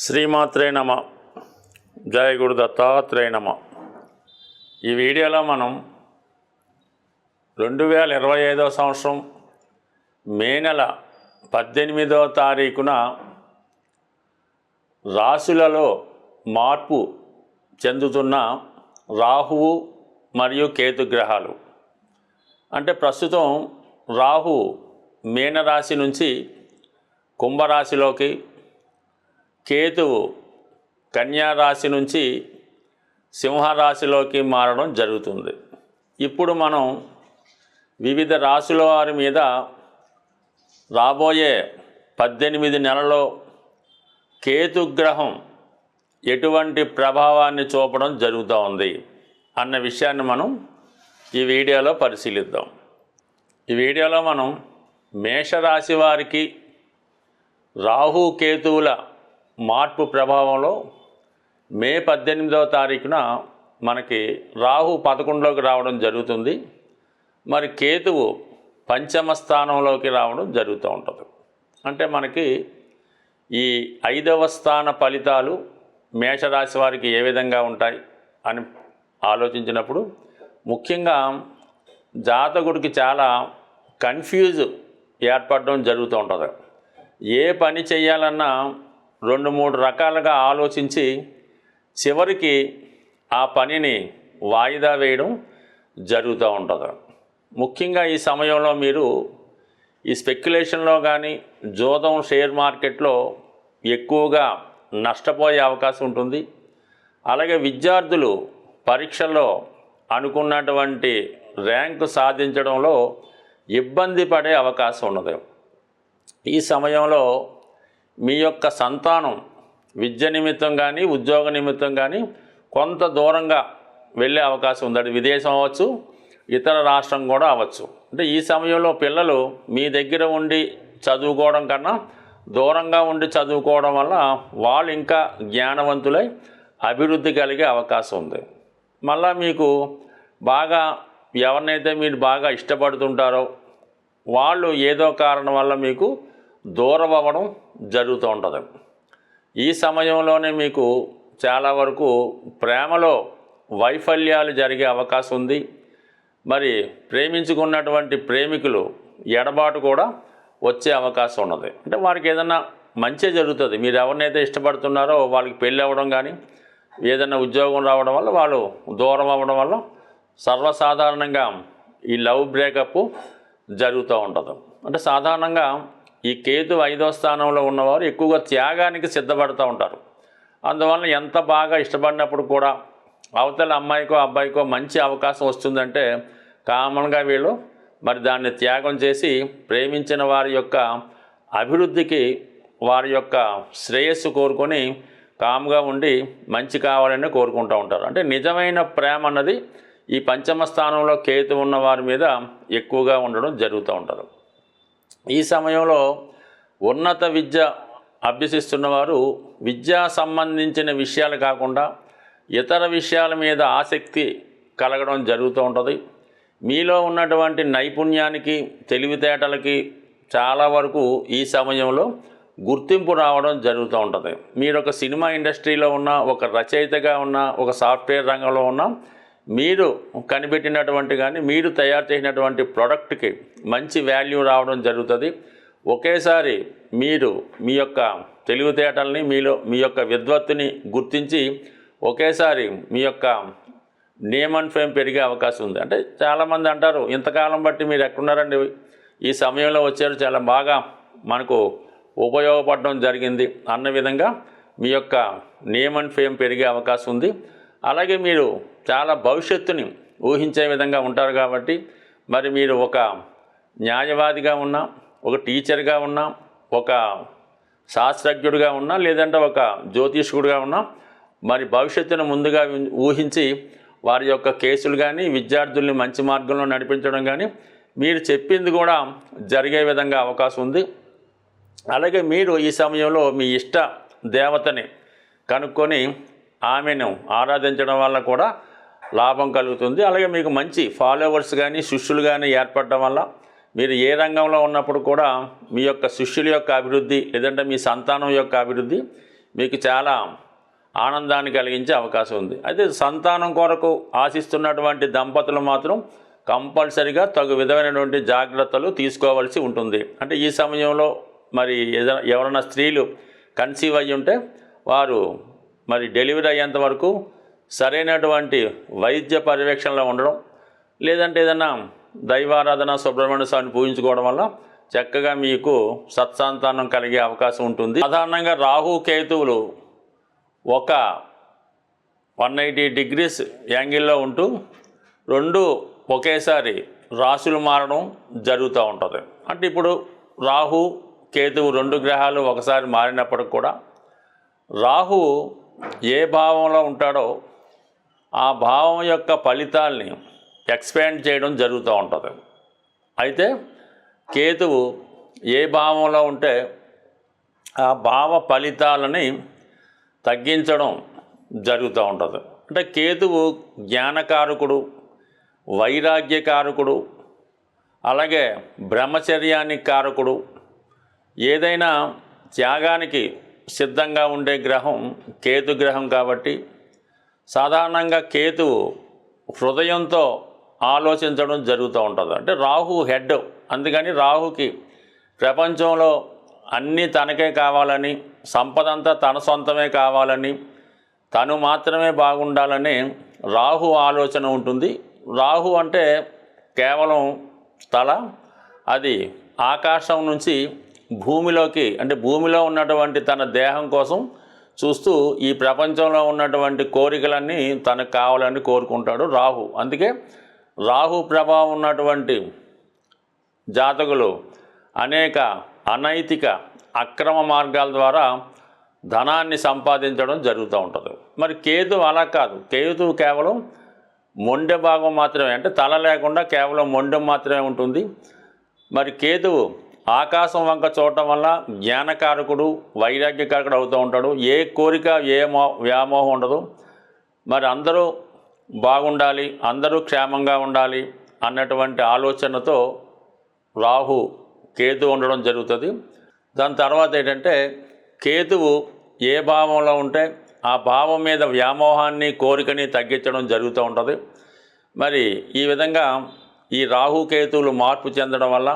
శ్రీమాత్రే నమ. జయ గురు దత్తాత్రేయ నమ. ఈ వీడియోలో మనం 2025 సంవత్సరం మే నెల 18వ తారీఖున రాశులలో మార్పు చెందుతున్న రాహువు మరియు కేతు గ్రహాలు. అంటే ప్రస్తుతం రాహు మీనరాశి నుంచి కుంభరాశిలోకి, కేతువు కన్యారాశి నుంచి సింహరాశిలోకి మారడం జరుగుతుంది. ఇప్పుడు మనం వివిధ రాశుల వారి మీద రాబోయే 18 నెలల్లో కేతుగ్రహం ఎటువంటి ప్రభావాన్ని చూపడం జరుగుతూ ఉంది అన్న విషయాన్ని మనం ఈ వీడియోలో పరిశీలిద్దాం. ఈ వీడియోలో మనం మేషరాశి వారికి రాహు కేతువుల మార్పు ప్రభావంలో మే 18వ తారీఖున మనకి రాహు 11లోకి రావడం జరుగుతుంది. మరి కేతువు పంచమ స్థానంలోకి రావడం జరుగుతూ ఉంటుంది. అంటే మనకి ఈ 5వ స్థాన ఫలితాలు మేషరాశి వారికి ఏ విధంగా ఉంటాయి అని ఆలోచించినప్పుడు ముఖ్యంగా జాతకుడికి చాలా కన్ఫ్యూజ్ ఏర్పడడం జరుగుతూ ఉంటుంది. ఏ పని చేయాలన్నా 2-3 రకాలుగా ఆలోచించి చివరికి ఆ పనిని వాయిదా వేయడం జరుగుతూ ఉంటుంది. ముఖ్యంగా ఈ సమయంలో మీరు ఈ స్పెక్యులేషన్లో కానీ జోదం షేర్ మార్కెట్లో ఎక్కువగా నష్టపోయే అవకాశం ఉంటుంది. అలాగే విద్యార్థులు పరీక్షల్లో అనుకున్నటువంటి ర్యాంకు సాధించడంలో ఇబ్బంది పడే అవకాశం ఉన్నది. ఈ సమయంలో మీ యొక్క సంతానం విద్య నిమిత్తం కానీ ఉద్యోగ నిమిత్తం కానీ కొంత దూరంగా వెళ్ళే అవకాశం ఉంది. అది విదేశం అవ్వచ్చు, ఇతర రాష్ట్రం కూడా అవ్వచ్చు. అంటే ఈ సమయంలో పిల్లలు మీ దగ్గర ఉండి చదువుకోవడం కన్నా దూరంగా ఉండి చదువుకోవడం వల్ల వాళ్ళు ఇంకా జ్ఞానవంతులై అభివృద్ధి కలిగే అవకాశం ఉంది. మళ్ళా మీకు బాగా ఎవరినైతే మీరు బాగా ఇష్టపడుతుంటారో వాళ్ళు ఏదో కారణం వల్ల మీకు దూరం అవ్వడం జరుగుతూ ఉంటుంది. ఈ సమయంలోనే మీకు చాలా వరకు ప్రేమలో వైఫల్యాలు జరిగే అవకాశం ఉంది. మరి ప్రేమించుకున్నటువంటి ప్రేమికులు ఎడబాటు కూడా వచ్చే అవకాశం ఉన్నది. అంటే వారికి ఏదన్నా మంచి జరుగుతుంది. మీరు ఎవరినైతే ఇష్టపడుతున్నారో వాళ్ళకి పెళ్ళి అవ్వడం కానీ ఏదైనా ఉద్యోగం రావడం వల్ల వాళ్ళు దూరం అవ్వడం వల్ల సర్వసాధారణంగా ఈ లవ్ బ్రేకప్ జరుగుతూ ఉంటుంది. అంటే సాధారణంగా ఈ కేతు 5వ స్థానంలో ఉన్నవారు ఎక్కువగా త్యాగానికి సిద్ధపడుతూ ఉంటారు. అందువల్ల ఎంత బాగా ఇష్టపడినప్పుడు కూడా అవతల అమ్మాయికో అబ్బాయికో మంచి అవకాశం వస్తుందంటే కామన్గా వీళ్ళు మరి దాన్ని త్యాగం చేసి ప్రేమించిన వారి యొక్క అభివృద్ధికి వారి యొక్క శ్రేయస్సు కోరుకొని కామ్గా ఉండి మంచి కావాలని కోరుకుంటూ ఉంటారు. అంటే నిజమైన ప్రేమ అన్నది ఈ పంచమ స్థానంలో కేతు ఉన్న వారి మీద ఎక్కువగా ఉండడం జరుగుతూ ఉంటుంది. ఈ సమయంలో ఉన్నత విద్య అభ్యసిస్తున్నవారు విద్యా సంబంధించిన విషయాలు కాకుండా ఇతర విషయాల మీద ఆసక్తి కలగడం జరుగుతూ ఉంటుంది. మీలో ఉన్నటువంటి నైపుణ్యానికి తెలివితేటలకి చాలా వరకు ఈ సమయంలో గుర్తింపు రావడం జరుగుతూ ఉంటుంది. మీరు ఒక సినిమా ఇండస్ట్రీలో ఉన్న, ఒక రచయితగా ఉన్న, ఒక సాఫ్ట్వేర్ రంగంలో ఉన్న మీరు కనిపెట్టినటువంటి కానీ మీరు తయారు చేసినటువంటి ప్రోడక్ట్కి మంచి వాల్యూ రావడం జరుగుతుంది. ఒకేసారి మీరు మీ యొక్క తెలివితేటల్ని మీ యొక్క విద్వత్తుని గుర్తించి ఒకేసారి మీ యొక్క నేమ్ అండ్ ఫేమ్ పెరిగే అవకాశం ఉంది. అంటే చాలామంది అంటారు, ఇంతకాలం బట్టి మీరు ఎక్కడున్నారండి, ఈ సమయంలో వచ్చారు, చాలా బాగా మనకు ఉపయోగపడడం జరిగింది అన్న విధంగా మీ యొక్క నేమ్ అండ్ ఫేమ్ పెరిగే అవకాశం ఉంది. అలాగే మీరు చాలా భవిష్యత్తుని ఊహించే విధంగా ఉంటారు. కాబట్టి మరి మీరు ఒక న్యాయవాదిగా ఉన్నా, ఒక టీచర్గా ఉన్నా, ఒక శాస్త్రజ్ఞుడిగా ఉన్నా, లేదంటే ఒక జ్యోతిష్కుడిగా ఉన్నా మరి భవిష్యత్తును ముందుగా ఊహించి వారి యొక్క కేసులు కానీ విద్యార్థుల్ని మంచి మార్గంలో నడిపించడం కానీ మీరు చెప్పింది కూడా జరిగే విధంగా అవకాశం ఉంది. అలాగే మీరు ఈ సమయంలో మీ ఇష్ట దేవతని కనుక్కొని ఆమెను ఆరాధించడం వల్ల కూడా లాభం కలుగుతుంది. అలాగే మీకు మంచి ఫాలోవర్స్ కానీ శిష్యులు కానీ ఏర్పడడం వల్ల మీరు ఏ రంగంలో ఉన్నప్పుడు కూడా మీ యొక్క శిష్యుల యొక్క అభివృద్ధి లేదంటే మీ సంతానం యొక్క అభివృద్ధి మీకు చాలా ఆనందాన్ని కలిగించే అవకాశం ఉంది. అయితే సంతానం కొరకు ఆశిస్తున్నటువంటి దంపతులు మాత్రం కంపల్సరిగా తగు విధమైనటువంటి జాగ్రత్తలు తీసుకోవాల్సి ఉంటుంది. అంటే ఈ సమయంలో మరి ఎవరైనా స్త్రీలు కన్సీవ్ అయ్యి ఉంటే వారు మరి డెలివరీ అయ్యేంత వరకు సరైనటువంటి వైద్య పర్యవేక్షణలో ఉండడం, లేదంటే ఏదైనా దైవారాధన సుబ్రహ్మణ్య స్వామిని పూజించుకోవడం వల్ల చక్కగా మీకు సత్సంతానం కలిగే అవకాశం ఉంటుంది. సాధారణంగా రాహు కేతువులు ఒక 180 డిగ్రీస్ యాంగిల్లో ఉంటూ రెండు ఒకేసారి రాశులు మారడం జరుగుతూ ఉంటుంది. అంటే ఇప్పుడు రాహు కేతువు రెండు గ్రహాలు ఒకసారి మారినప్పటికి కూడా రాహు ఏ భావంలో ఉంటాడో ఆ భావం యొక్క ఫలితాల్ని ఎక్స్పాండ్ చేయడం జరుగుతూ ఉంటుంది. అయితే కేతువు ఏ భావంలో ఉంటే ఆ భావ ఫలితాలని తగ్గించడం జరుగుతూ ఉంటుంది. అంటే కేతువు జ్ఞానకారకుడు, వైరాగ్యకారకుడు, అలాగే బ్రహ్మచర్యానికి కారకుడు. ఏదైనా త్యాగానికి సిద్ధంగా ఉండే గ్రహం కేతు గ్రహం కాబట్టి సాధారణంగా కేతువు హృదయంతో ఆలోచించడం జరుగుతూ ఉంటుంది. అంటే రాహు హెడ్, అందుకని రాహుకి ప్రపంచంలో అన్నీ తనకే కావాలని, సంపద అంతా తన సొంతమే కావాలని, తను మాత్రమే బాగుండాలని రాహు ఆలోచన ఉంటుంది. రాహు అంటే కేవలం తల, అది ఆకాశం నుంచి భూమిలోకి, అంటే భూమిలో ఉన్నటువంటి తన దేహం కోసం చూస్తూ ఈ ప్రపంచంలో ఉన్నటువంటి కోరికలన్నీ తనకు కావాలని కోరుకుంటాడు రాహు. అందుకే రాహు ప్రభావం ఉన్నటువంటి జాతకులు అనేక అనైతిక అక్రమ మార్గాల ద్వారా ధనాన్ని సంపాదించడం జరుగుతూ ఉంటుంది. మరి కేతు అలా కాదు. కేతు కేవలం మొండె భాగం మాత్రమే, అంటే తల లేకుండా కేవలం మొండెం మాత్రమే ఉంటుంది. మరి కేతువు ఆకాశం వంక చూడటం వల్ల జ్ఞానకారకుడు, వైరాగ్యకారకుడు అవుతూ ఉంటాడు. ఏ కోరిక, ఏ వ్యామోహం ఉండదు. మరి అందరూ బాగుండాలి, అందరూ క్షేమంగా ఉండాలి అన్నటువంటి ఆలోచనతో రాహు కేతు ఉండడం జరుగుతుంది. దాని తర్వాత ఏంటంటే కేతువు ఏ భావంలో ఉంటే ఆ భావం మీద వ్యామోహాన్ని, కోరికని తగ్గించడం జరుగుతూ ఉంటుంది. మరి ఈ విధంగా ఈ రాహు కేతువులు మార్పు చెందడం వల్ల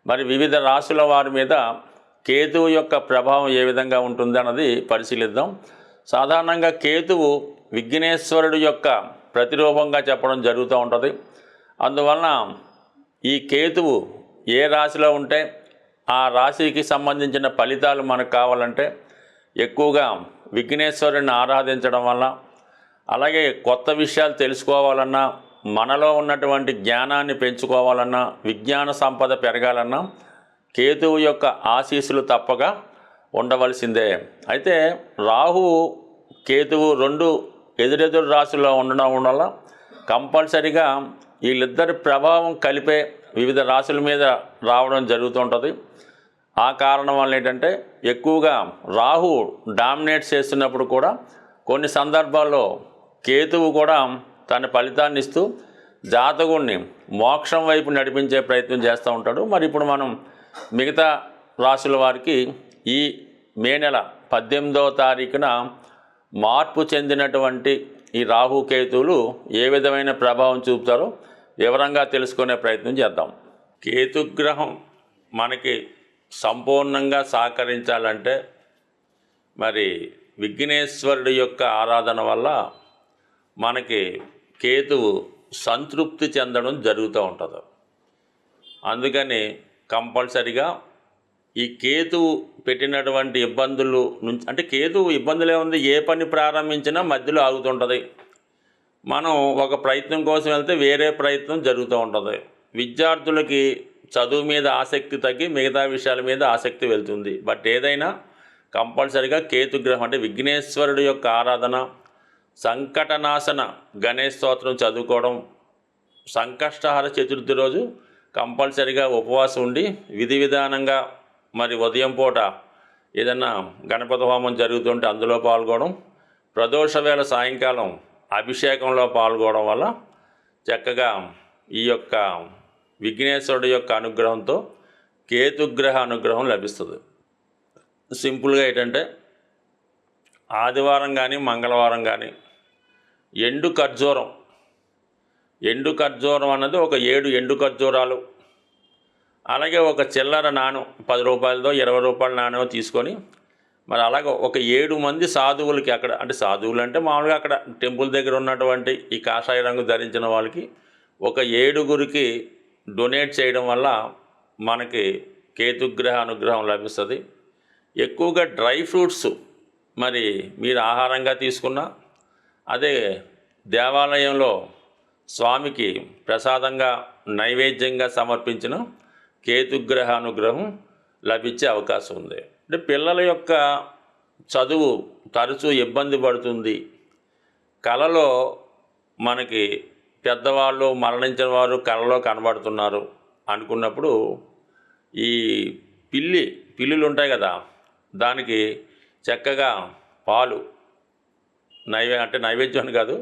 మరి వివిధ రాశుల వారి మీద కేతువు యొక్క ప్రభావం ఏ విధంగా ఉంటుంది అన్నది పరిశీలిద్దాం. సాధారణంగా కేతువు విఘ్నేశ్వరుడు యొక్క ప్రతిరూపంగా చెప్పడం జరుగుతూ ఉంటుంది. అందువలన ఈ కేతువు ఏ రాశిలో ఉంటే ఆ రాశికి సంబంధించిన ఫలితాలు మనకు కావాలంటే ఎక్కువగా విఘ్నేశ్వరుని ఆరాధించడం వల్ల, అలాగే కొత్త విషయాలు తెలుసుకోవాలన్నా, మనలో ఉన్నటువంటి జ్ఞానాన్ని పెంచుకోవాలన్నా, విజ్ఞాన సంపద పెరగాలన్నా కేతువు యొక్క ఆశీస్సులు తప్పక ఉండవలసిందే. అయితే రాహు కేతువు రెండు ఎదురెదురు రాశుల్లో ఉండడం వల్ల కంపల్సరిగా వీళ్ళిద్దరి ప్రభావం కలిపే వివిధ రాశుల మీద రావడం జరుగుతుంటుంది. ఆ కారణం వల్ల ఏంటంటే ఎక్కువగా రాహు డామినేట్ చేస్తున్నప్పుడు కూడా కొన్ని సందర్భాల్లో కేతువు కూడా తన ఫలితాన్ని ఇస్తూ జాతకుడిని మోక్షం వైపు నడిపించే ప్రయత్నం చేస్తూ ఉంటాడు. మరి ఇప్పుడు మనం మిగతా రాశుల వారికి ఈ మే నెల 18వ తారీఖున మార్పు చెందినటువంటి ఈ రాహు కేతువులు ఏ విధమైన ప్రభావం చూపుతారో వివరంగా తెలుసుకునే ప్రయత్నం చేద్దాం. కేతుగ్రహం మనకి సంపూర్ణంగా సహకరించాలంటే మరి విఘ్నేశ్వరుడి యొక్క ఆరాధన వల్ల మనకి కేతువు సంతృప్తి చెందడం జరుగుతూ ఉంటుంది. అందుకని కంపల్సరిగా ఈ కేతువు పెట్టినటువంటి ఇబ్బందులు నుంచి, అంటే కేతువు ఇబ్బందులే ఉంది, ఏ పని ప్రారంభించినా మధ్యలో ఆగుతుంటుంది. మనం ఒక ప్రయత్నం కోసం వెళ్తే వేరే ప్రయత్నం జరుగుతూ ఉంటుంది. విద్యార్థులకి చదువు మీద ఆసక్తి తగ్గి మిగతా విషయాల మీద ఆసక్తి వెళ్తుంది. బట్ ఏదైనా కంపల్సరిగా కేతుగ్రహం అంటే విఘ్నేశ్వరుడు యొక్క ఆరాధన, సంకటనాశన గణేష్ స్తోత్రం చదువుకోవడం, సంకష్టహర చతుర్థి రోజు కంపల్సరిగా ఉపవాసం ఉండి విధి విధానంగా మరి ఉదయం పూట ఏదన్నా గణపతి హోమం జరుగుతుంటే అందులో పాల్గొనడం, ప్రదోష వేళ సాయంకాలం అభిషేకంలో పాల్గొనడం వల్ల చక్కగా ఈ యొక్క విఘ్నేశ్వరుడు యొక్క అనుగ్రహంతో కేతుగ్రహ అనుగ్రహం లభిస్తుంది. సింపుల్గా ఏంటంటే ఆదివారం కానీ మంగళవారం కానీ ఎండు ఖర్జూరం అన్నది ఒక 7 ఎండు ఖర్జూరాలు, అలాగే ఒక చిల్లర నాణం 10 రూపాయలదో 20 రూపాయల నాణ్యం తీసుకొని మరి అలాగే ఒక 7 మంది సాధువులకి, అక్కడ అంటే సాధువులు అంటే మామూలుగా అక్కడ టెంపుల్ దగ్గర ఉన్నటువంటి ఈ కాషాయ రంగు ధరించిన వాళ్ళకి ఒక 7గురికి డొనేట్ చేయడం వల్ల మనకి కేతుగ్రహ అనుగ్రహం లభిస్తుంది. ఎక్కువగా డ్రై ఫ్రూట్స్ మరి మీరు ఆహారంగా తీసుకున్నా, అదే దేవాలయంలో స్వామికి ప్రసాదంగా నైవేద్యంగా సమర్పించిన కేతుగ్రహ అనుగ్రహం లభించే అవకాశం ఉంది. అంటే పిల్లల యొక్క చదువు తరచూ ఇబ్బంది పడుతుంది, కళలో మనకి పెద్దవాళ్ళు మరణించిన వారు కళలో కనబడుతున్నారు అనుకున్నప్పుడు ఈ పిల్లులు ఉంటాయి కదా, దానికి చక్కగా పాలు నైవేద్యం అని కాదు,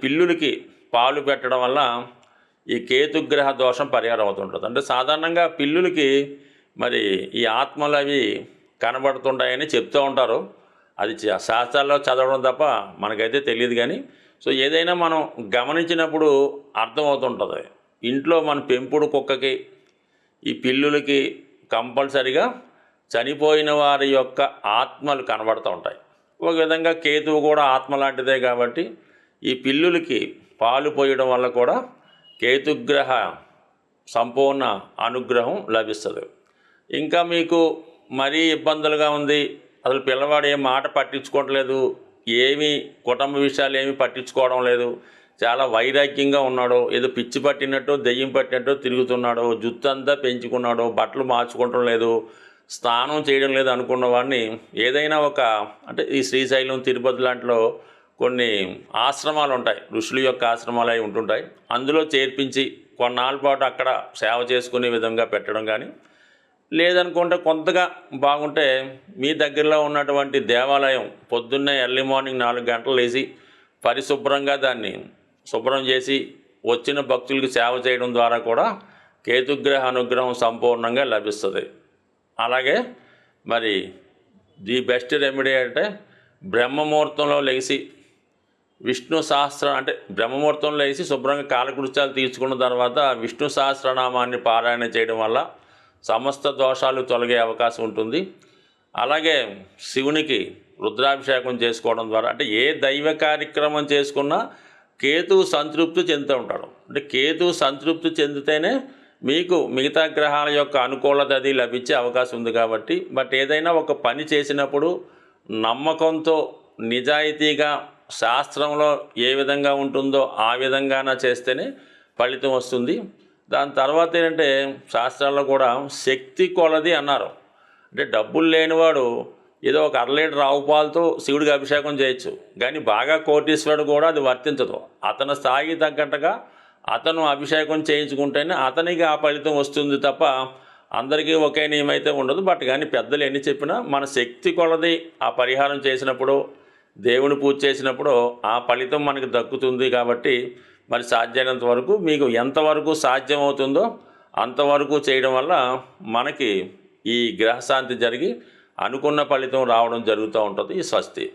పిల్లులకి పాలు పెట్టడం వల్ల ఈ కేతుగ్రహ దోషం పరిహారం అవుతుంటుంది. అంటే సాధారణంగా పిల్లులకి మరి ఈ ఆత్మలు అవి కనబడుతుంటాయని చెప్తూ ఉంటారు. అది శాస్త్రాల్లో చదవడం తప్ప మనకైతే తెలియదు. కానీ సో ఏదైనా మనం గమనించినప్పుడు అర్థమవుతుంటుంది. ఇంట్లో మన పెంపుడు కుక్కకి ఈ పిల్లులకి కంపల్సరిగా చనిపోయిన వారి యొక్క ఆత్మలు కనబడుతూ ఉంటాయి. ఒక విధంగా కేతువు కూడా ఆత్మ లాంటిదే కాబట్టి ఈ పిల్లులకి పాలు పోయడం వల్ల కూడా కేతుగ్రహ సంపూర్ణ అనుగ్రహం లభిస్తుంది. ఇంకా మీకు మరీ ఇబ్బందులుగా ఉంది, అసలు పిల్లవాడు ఏం మాట పట్టించుకోవట్లేదు, ఏమీ కుటుంబ విషయాలు ఏమీ పట్టించుకోవడం లేదు, చాలా వైరాగ్యంగా ఉన్నాడు, ఏదో పిచ్చి పట్టినట్టు దెయ్యం పట్టినట్టు తిరుగుతున్నాడు, జుత్తు అంతా పెంచుకున్నాడు, బట్టలు మార్చుకోవటం లేదు, స్నానం చేయడం లేదు అనుకున్న వాడిని ఏదైనా అంటే ఈ శ్రీశైలం తిరుపతి లాంటిలో కొన్ని ఆశ్రమాలు ఉంటాయి, ఋషుల యొక్క ఆశ్రమాలు అవి ఉంటుంటాయి, అందులో చేర్పించి కొన్నాళ్ళ పాటు అక్కడ సేవ చేసుకునే విధంగా పెట్టడం కానీ, లేదనుకుంటే కొంతగా బాగుంటే మీ దగ్గరలో ఉన్నటువంటి దేవాలయం పొద్దున్నే ఎర్లీ మార్నింగ్ 4 గంటలు లేచి పరిశుభ్రంగా దాన్ని శుభ్రం చేసి వచ్చిన భక్తులకు సేవ చేయడం ద్వారా కూడా కేతుగ్రహ అనుగ్రహం సంపూర్ణంగా లభిస్తుంది. అలాగే మరి ది బెస్ట్ రెమెడీ అంటే బ్రహ్మముహూర్తంలో లేచి విష్ణు సహస్ర అంటే బ్రహ్మముహూర్తంలో లేచి శుభ్రంగా కాలకృత్యాలు తీర్చుకున్న తర్వాత విష్ణు సహస్రనామాన్ని పారాయణ చేయడం వల్ల సమస్త దోషాలు తొలగే అవకాశం ఉంటుంది. అలాగే శివునికి రుద్రాభిషేకం చేసుకోవడం ద్వారా, అంటే ఏ దైవ కార్యక్రమం చేసుకున్నా కేతువు సంతృప్తి చెందుతూ ఉంటాడు. అంటే కేతువు సంతృప్తి చెందితేనే మీకు మిగతా గ్రహాల యొక్క అనుకూలత అది లభించే అవకాశం ఉంది. కాబట్టి ఏదైనా ఒక పని చేసినప్పుడు నమ్మకంతో నిజాయితీగా శాస్త్రంలో ఏ విధంగా ఉంటుందో ఆ విధంగానే చేస్తేనే ఫలితం వస్తుంది. దాని తర్వాత ఏంటంటే శాస్త్రాల్లో కూడా శక్తి కొలది అన్నారు. అంటే డబ్బులు లేనివాడు ఏదో ఒక 1/2 లీటర్ ఆవు పాలతో శివుడికి అభిషేకం చేయొచ్చు, కానీ బాగా కోటీశ్వరుడు కూడా అది వర్తించదు. అతని స్థాయికి తగ్గట్టుగా అతను అభిషేకం చేయించుకుంటేనే అతనికి ఆ ఫలితం వస్తుంది తప్ప అందరికీ ఒకే నియమం అయితే ఉండదు. కానీ పెద్దలు ఎన్ని చెప్పినా మన శక్తి కొలది ఆ పరిహారం చేసినప్పుడు, దేవుని పూజ చేసినప్పుడు ఆ ఫలితం మనకు దక్కుతుంది. కాబట్టి మరి సాధ్యమైనంత వరకు మీకు ఎంతవరకు సాధ్యమవుతుందో అంతవరకు చేయడం వల్ల మనకి ఈ గ్రహశాంతి జరిగి అనుకున్న ఫలితం రావడం జరుగుతూ ఉంటుంది. స్వస్తి.